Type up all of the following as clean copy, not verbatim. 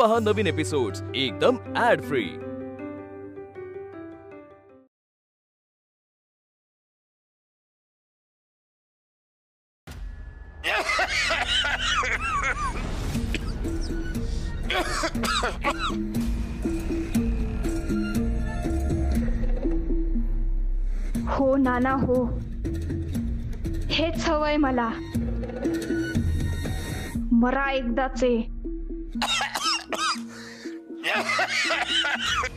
पहा नवीन एपिसोड्स एकदम add free. हो नाना हो, हेच हवंय मला। मरा एकदाचे।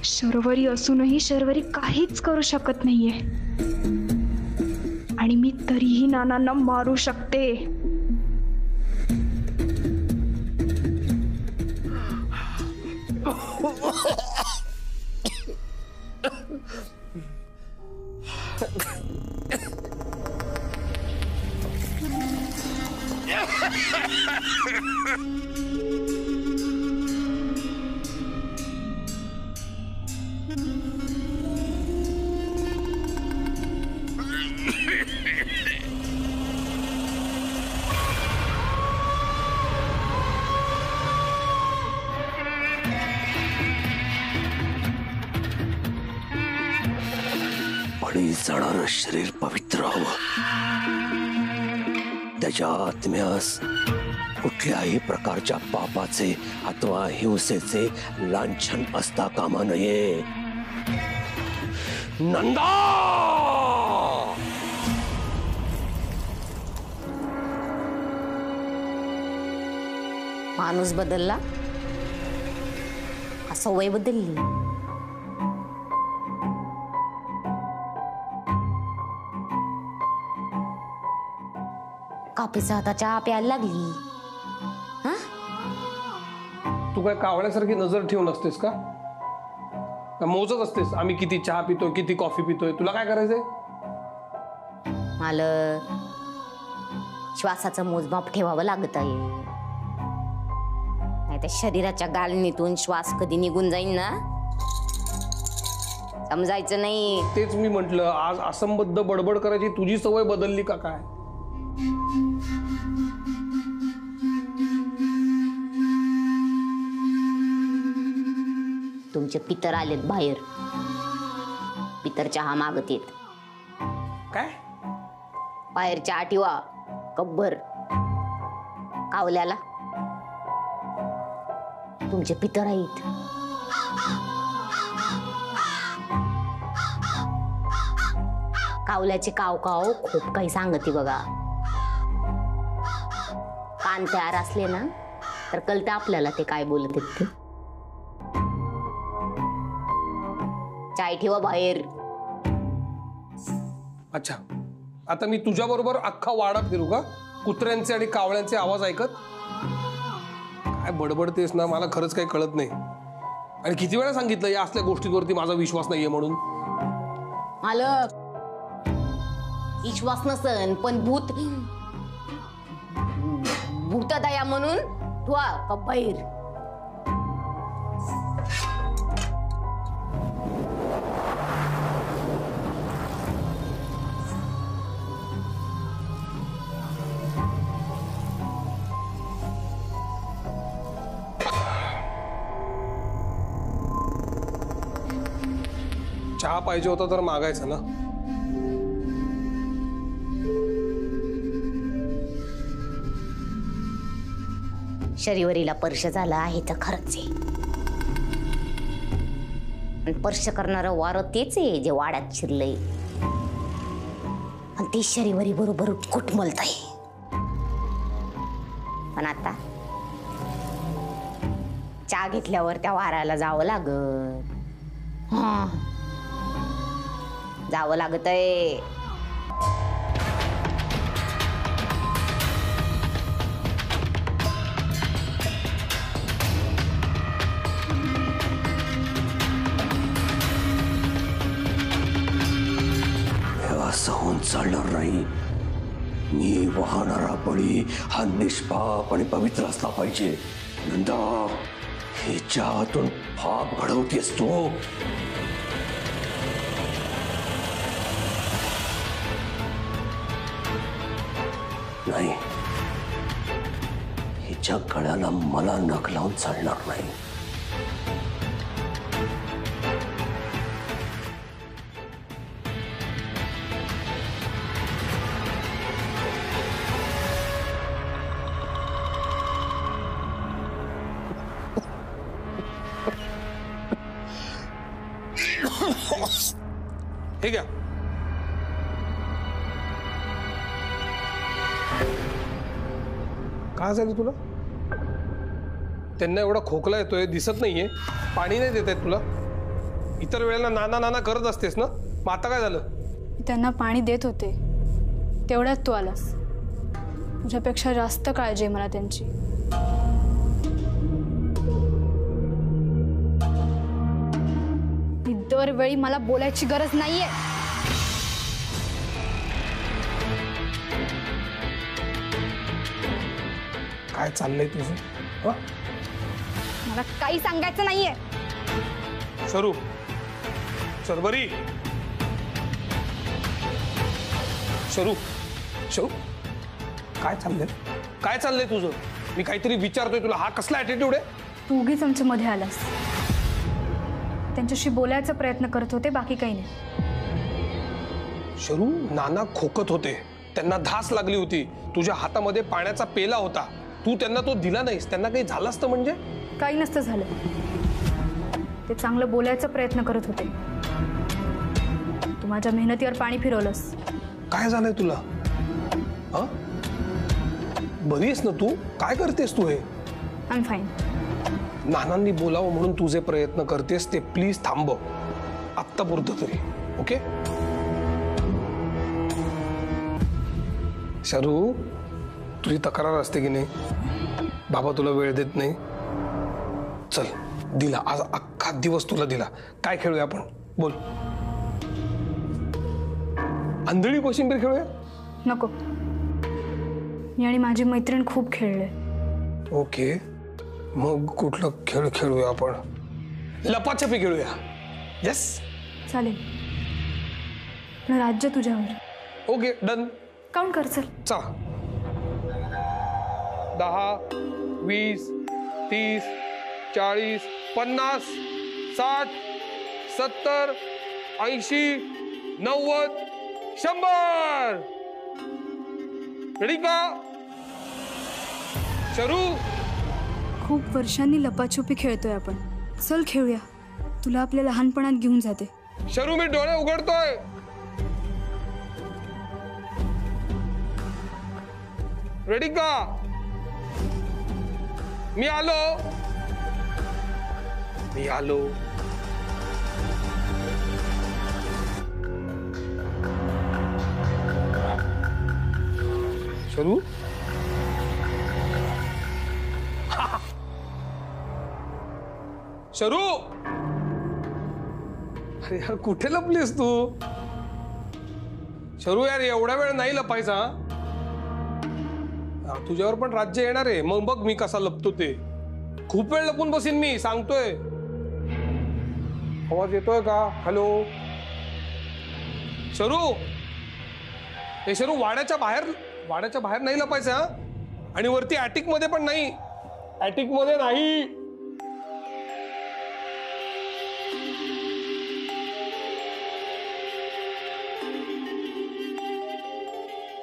शर्वरी असूनही शर्वरी काहीच करू शकत नाहीये आणि मी तरीही नानांना मारू शकते। बळी जाणारं शरीर पवित्र हवं, त्याच्या आत्म्यास कुठल्याही प्रकारच्या पापाचे अथवा हिंसेचे लांछन असता कामा नये। नंदा! माणूस बदलला का सवय बदलली? कापीचा आता चहा प्यायला लागली। तू काय कावळ्यासारखी नजर ठेवून असतेस का? मोजत असतेस आम्ही किती चहा पितोय, किती कॉफी पितोय? तुला काय करायचंय? मला श्वासाचं मोजमाप ठेवावं लागत आहे, नाही तर शरीराच्या गालणीतून श्वास कधी निघून जाईल ना, समजायचं नाही। तेच मी म्हंटल, आज असंबद्ध बडबड करायची तुझी सवय बदलली का काय? तुमचे पितर आलेत बाहेर, पितर चहा मागत येत। काय? बाहेर चहा ठेवा कब्बर कावल्याला, तुमचे पितर आहेत। कावल्याचे काव काव खूप काही सांगते बघा। कान तयार असले ना तर कळतं आपल्याला ते काय बोलत आहेत ते। चाय ठेवा बाहेर। अच्छा, आता मी तुझ्या बरोबर अख्खा वाडा फिरू का, कुत्र्यांचे आणि कावळ्यांचे आवाज ऐकत? काय बडबडतेस ना, मला खरंच काही कळत नाही। आणि किती वेळा सांगितलं या असल्या गोष्टींवरती माझा विश्वास नाहीये म्हणून? मालक, विश्वास नसन पण भूतदया म्हणून ठेवा का बाहेर। चहा पाहिजे होता तर मागायचं ना। शरीवरीला पर्श झाला आहे तर खरंच आहे, पण पर्श करणारं वारं तेच आहे जे वाड्यात शिरलंय, आणि ते शरीवरी बरोबर कुटमलत आहे। पण आता चहा घेतल्यावर त्या वाऱ्याला जावं लागत, जावं लागत आहे। असं होऊन चालणार नाही। मी वाहणारा बळी हा निष्पाप आणि पवित्र असला पाहिजे। नंदा, हिच्यातून पाप घडवतेस तू। नाही, हिच्या गळ्याला मला नख लावून चालणार नाही। ठीक आहे. काय झालं तुला? त्यांना एवढा खोकला येतोय, दिसत नाहीये, पाणी नाही देत आहेत तुला. इतर वेळेला नाना नाना करत असतेस ना, मग आता काय झालं? त्यांना पाणी देत होते, तेवढ्यात तू आलास. तुझ्यापेक्षा जास्त काळजी आहे मला त्यांची. दरवेळी मला बोलायची गरज नाहीये. काय चाललंय तुझं? मला काही सांगायचं नाहीये. शरू, शर्वरी, शरू, शरू, काय चाललंय? काय चाललंय तुझं? मी काहीतरी विचारतोय तुला, हा कसला ऍटिट्यूड आहे? तू उगीच आमच्या मध्ये आलास. त्यांच्याशी बोलायचा प्रयत्न करत होते, बाकी काही नाही. शरू, नाना खोकत होते, त्यांना धास लागली होती. तुझ्या हातामध्ये पाण्याचा पेला होता, तू त्यांना तो दिला नाहीस. त्यांना काही झालं असतं म्हणजे? काही नसतं झालं. ते चांगलं बोलायचा प्रयत्न करत होते. तू माझ्या मेहनतीवर पाणी फिरवलंस. काय झालंय तुला? हा, बरी आहेस ना तू? काय करतेस तू हे? I am fine. नानांनी बोलावं म्हणून तुझे प्रयत्न करतेस ते प्लीज थांबव, आत्तापुरतं तरी. ओके शरू, तुझी तक्रार असते की नाही, बाबा तुला वेळ देत नाही. चल, दिला आज अख्खा दिवस तुला दिला. काय खेळूया आपण? बोल. आंधळी कोशिंबीर खेळूया? नको. मी आणि माझी मैत्रीण खूप खेळले. ओके, मग कुठला खेळ खेळूया आपण? लपाछपी खेळूया. येस, चालेल. पण राज्य तुझ्यावर. Okay, done. काउंट कर. चल. चला. 10, 20, 30, 40, 50, 60, 70, 80, 90, 100. रेडी का? शरू, खूप वर्षांनी लपाछुपी खेळतोय आपण. चल खेळूया. तुला आपल्या लहानपणात घेऊन जाते. शरू, मी डोळे उघडतोय. रेडी का? मी आलो. मी आलो. शरू, शरू, अरे यार कुठे लपलीस तू? शरू यार, एवढा वेळ नाही लपायचा. तुझ्यावर पण राज्य येणार आहे, मग बघ मी कसा लपतो ते. खूप वेळ लपून बसीन मी, सांगतोय. आवाज येतोय का? हॅलो शरू. हे शरू, वाड्याच्या बाहेर नाही लपायचं हा. आणि वरती ऍटिक मध्ये पण नाही. ऍटिक मध्ये नाही.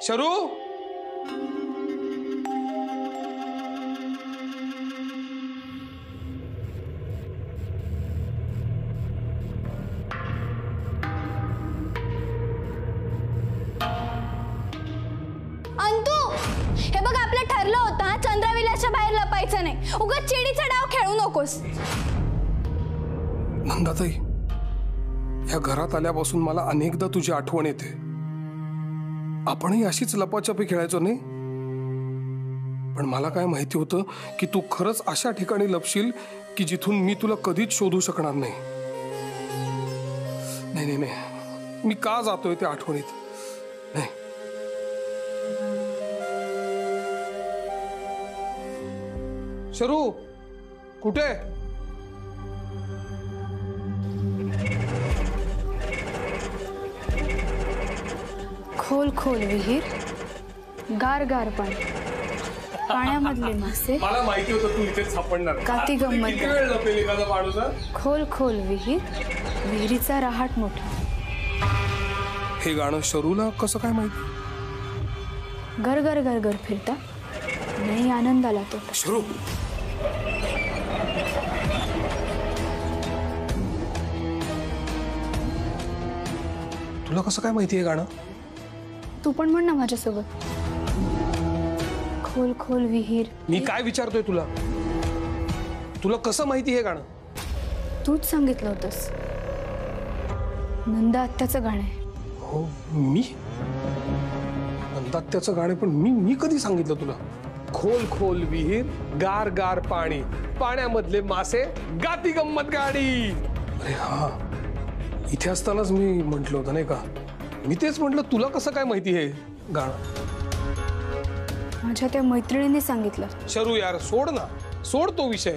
शरू, अंतू, हे बघ, आपलं ठरलं होतं चंद्रविलासच्या बाहेर लपायचं नाही. उगाच चिडीचा डाव खेळू नकोस. नंदाताई, या घरात आल्यापासून मला अनेकदा तुझी आठवण येते. आपणही अशीच लपाछपी खेळायचो नाही? पण मला काय माहिती होतं की तू खरंच अशा ठिकाणी लपशील की जिथून मी तुला कधीच शोधू शकणार नाही. नाही नाही नाही, मी का जातोय त्या आठवणीत? नाही. शरू, कुठे? खोल खोल विहीर, गार गार पाणी, पाण्यामधले मासे. मला माहिती होतं तू इथेच सापडणार. काती गंमत. किती वेळ लपेल एखादा माणूस? खोल खोल विहीर, विहिरीचा रहाट मोठा. हे गाणं शरूला कसं काय माहिती? घर घर घर घर फिरता नाही आनंद आला तो. शरू, तुला कसं काय माहिती आहे गाणं? तू पण म्हण ना माझ्यासोबत. खोल खोल विहीर. मी काय विचारतोय तुला? तुला कसं माहिती आहे गाणं? तूच सांगितलं होतंस. नंदा आत्याचं गाणं आहे. हो मी? नंदात्याचं गाणं? पण मी कधी सांगितलं तुला? खोल खोल विहीर, गार गार पाणी, पाण्यामधले मासे, गाती गंमत गाडी. अरे हा, इथे असतानाच मी म्हंटल होतं नाही का? मी तेच म्हटलं तुला कसं काय माहिती आहे गाणं? माझ्या त्या मैत्रिणीने सांगितलं. शरू यार सोड ना, सोड तो विषय.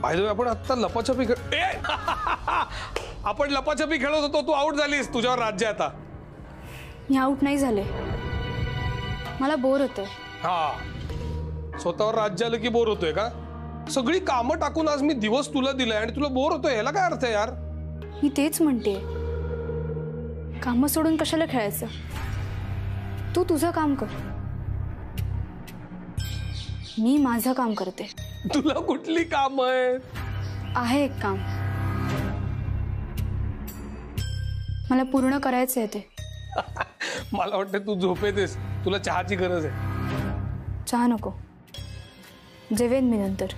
बाय द वे आपण आता लपाछपी आपण लपाछपी खेळत होतो, तू आउट झालीस, तुझ्यावर राज्य आता. मी आउट नाही झाले, मला बोर होतंय. हा, स्वतःवर राज्य आलं की बोर होतोय का? सगळी कामं टाकून आज मी दिवस तुला दिलाय आणि तुला बोर होतोय, याला काय अर्थ आहे यार? मी तेच म्हणते, काम सोडून कशाला खेळायचं? तू तुझं काम कर, मी माझं काम करते. तुला कुठली काम आहे एक काम, मला पूर्ण करायचं आहे ते. मला वाटतं तू झोपेतेस, तुला चहाची गरज आहे. चहा नको, जेवेन मी नंतर.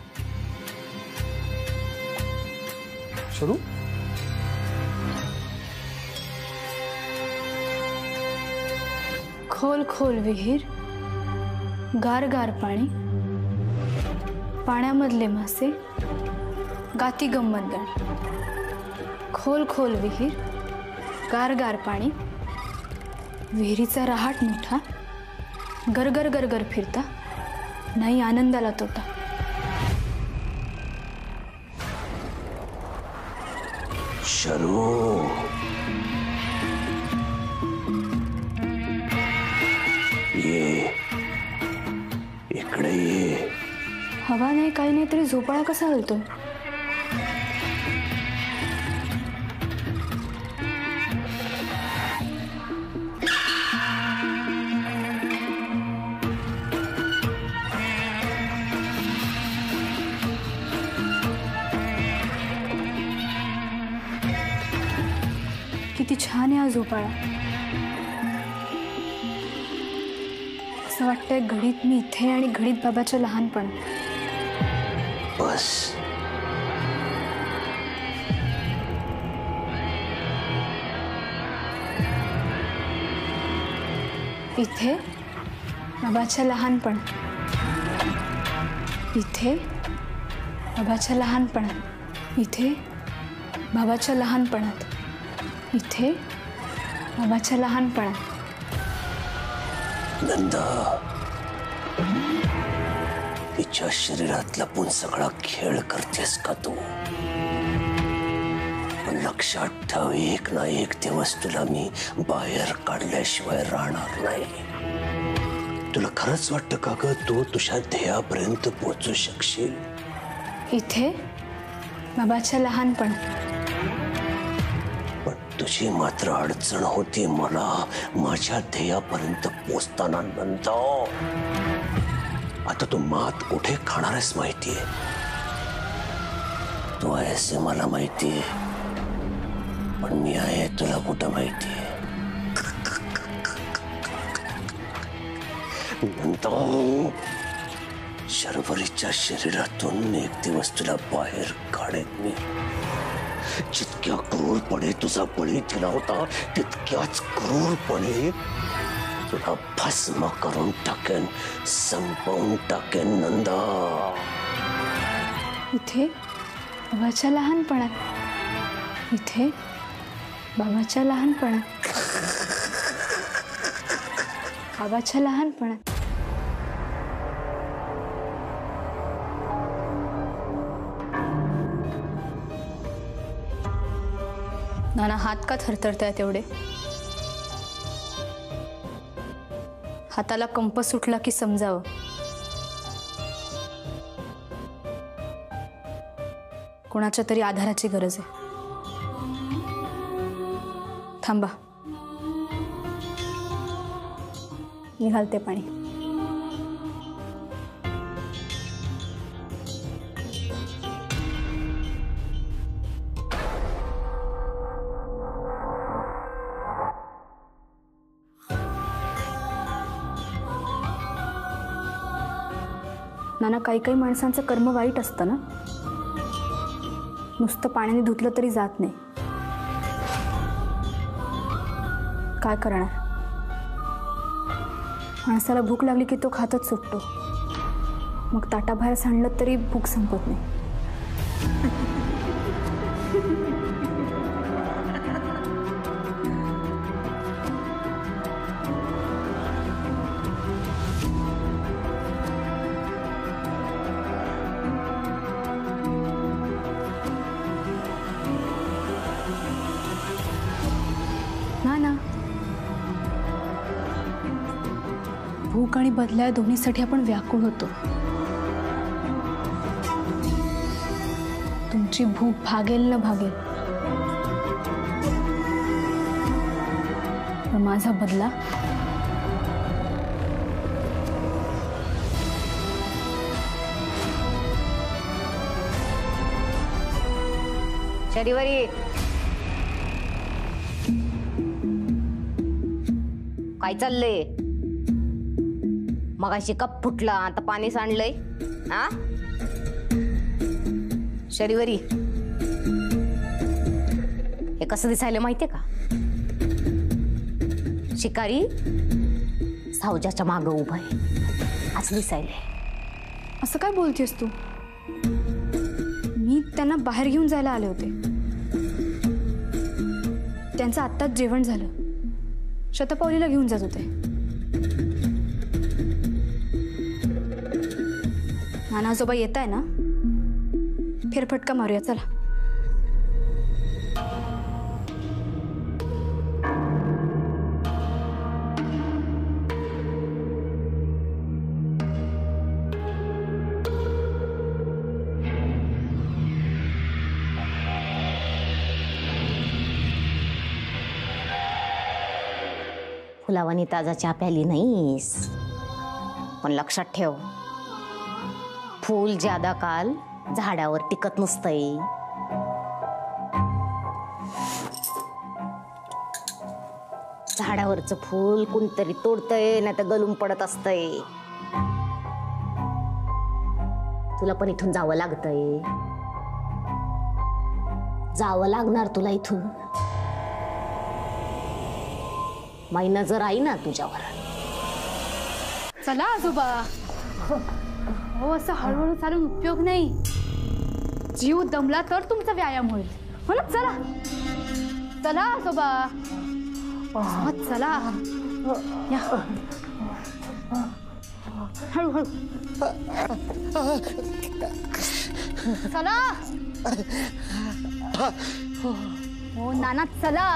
शरू, खोल खोल विहीर, गार गार पाणी, पाण्यामधले मासे, गाती गंमत गाणी. खोल खोल विहीर, गार गार पाणी, विहिरीचा रहाट मोठा, गरगर गरगर फिरता, नाही आनंदाला तोटा. शरू, ये इकडे ये. हवा नाही काही नाही तरी झोपाळा कसा हलतो? किती छान आहे हा झोपाळा. असं वाटतंय घडीत मी इथे आणि घडीत बाबाच्या लहानपण. बस. इथे बाबाच्या लहानपण, इथे बाबाच्या लहानपणात, इथे बाबाच्या लहानपणात, इथे बाबाच्या लहानपणात. नंदा, तिच्या शरीरात लपून सगळा खेळ करतेस का तू? पण लक्षात ठेव, एक ना एक दिवस तुला मी बाहेर काढल्याशिवाय राहणार नाही. तुला खरंच वाटतं का ग तू तुझ्या ध्येयापर्यंत पोहोचू शकशील? इथे बाबाच्या लहानपणात. पण तुझी मात्र अडचण होती मला माझ्या ध्येयापर्यंत पोचताना. नंदा, आता तू मात कुठे खाणार आहेस माहितीये? तू आहेस हे मला माहितीये, पण मी आहे तुला कुठं माहितीये? नंदा, शर्वरीच्या शरीरातून एक दिवस तुला बाहेर काढेन मी. जितक्या क्रूरपणे तुझा बळी दिला होता तितक्याच क्रूरपणे तुला भस्म करून टाकेन, संपवून टाकेन. नंदा, इथे बाबाच्या लहानपणात, इथे बाबाच्या लहानपणात, बाबाच्या लहानपणात. नाना हात का थरथरताय तेवढे? हाताला कंप सुटला की समजावं. कोणाच्या तरी आधाराची गरज आहे. थांबा, मी घालते पाणी. नाना, काही काही माणसांचं कर्म वाईट असतं ना. नुसतं पाण्याने धुतलं तरी जात नाही. काय करणार, माणसाला भूक लागली की तो खातच सुटतो. मग ताटाबाहेर सांडलं तरी भूक संपत नाही. ना, भूक आणि बदला दोन्हीसाठी आपण व्याकुळ होतो. तुमची भूक भागेल ना भागेल, पण माझा बदला शनिवारी काय चाललंय? मगाशी कप फुटला, आता पाणी सांडलंय. हा शनिवारी, हे कसं दिसायला माहितीये का? शिकारी सावजाच्या मागं उभा आहे असं दिसायलंय. असं काय बोलतेस तू? मी त्यांना बाहेर घेऊन जायला आले होते. त्यांचं आत्ताच जेवण झालं. शतपावलीला घेऊन जात होते. नानाजोबा येत आहे ना, फेरफटका मारूया चला. फुलावानी ताजा चहा प्याली नाहीस, पण लक्षात ठेव, फूल ज्यादा काल झाडावर टिकत नसतंय. झाडावरचं फूल कोणतरी तोडतंय, नाही तर गलून पडत असतंय. तुला पण इथून जावं लागतंय. जावं लागणार तुला इथून. माझी नजर आहे ना तुझ्यावर. चला आजोबा. हो, असं हळूहळू चालून उपयोग नाही. जीव दमला तर तुमचा व्यायाम होईल. हो ना, चला चला आजोबा. हो, चला या. हळूहळू चला. हो नाना, चला.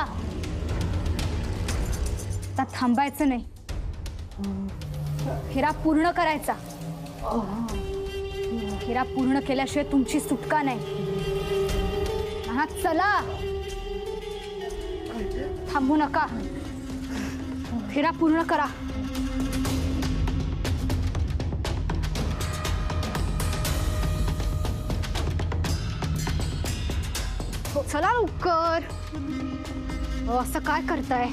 आता थांबायचं नाही. फेरा पूर्ण करायचा. फेरा पूर्ण केल्याशिवाय तुमची सुटका नाही. नाना चला, थांबू नका. फेरा पूर्ण करा. चला लवकर. असं काय करताय?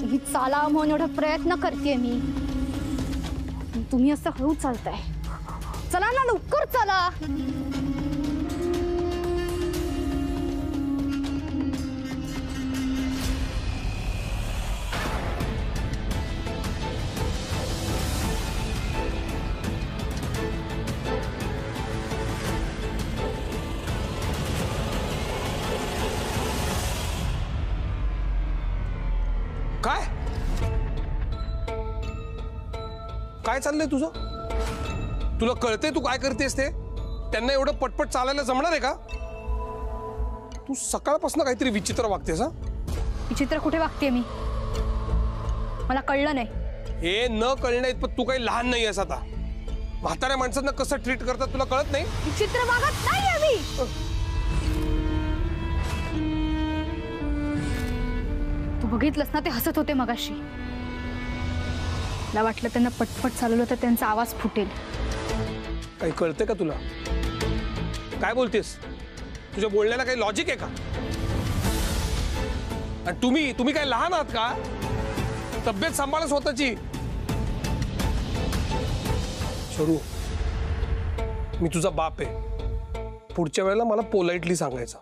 ही चाला म्हणून एवढा प्रयत्न करते मी. तुम्ही असं हळू चालताय. चला ना, लवकर चला. काय काय चाललंय तुझं? तुला कळते तू काय करतेस ते? त्यांना एवढं पटपट चालायला जमणार आहे का? तू सकाळपासून काहीतरी विचित्र वागतेस. हा, विचित्र कुठे वागते मी? मला कळलं नाही. हे न कळणे पण तू काही लहान नाही आहेस. आता म्हाताऱ्या माणसांना कसं ट्रीट करतात तुला कळत नाही? विचित्र वागत नाहीये मी. तू बघितलंस ना, ते हसत होते मगाशी. मला वाटलं त्यांना पटपट चालवलं तर त्यांचा आवाज फुटेल. काही कळते का तुला? काय बोलतेस? तुझ्या बोलण्याला काही लॉजिक आहे का? आणि तुम्ही काय लहान आहात का? तब्येत सांभाळा स्वतःची. शरू, मी तुझा बाप आहे. पुढच्या वेळेला मला पोलाइटली सांगायचं.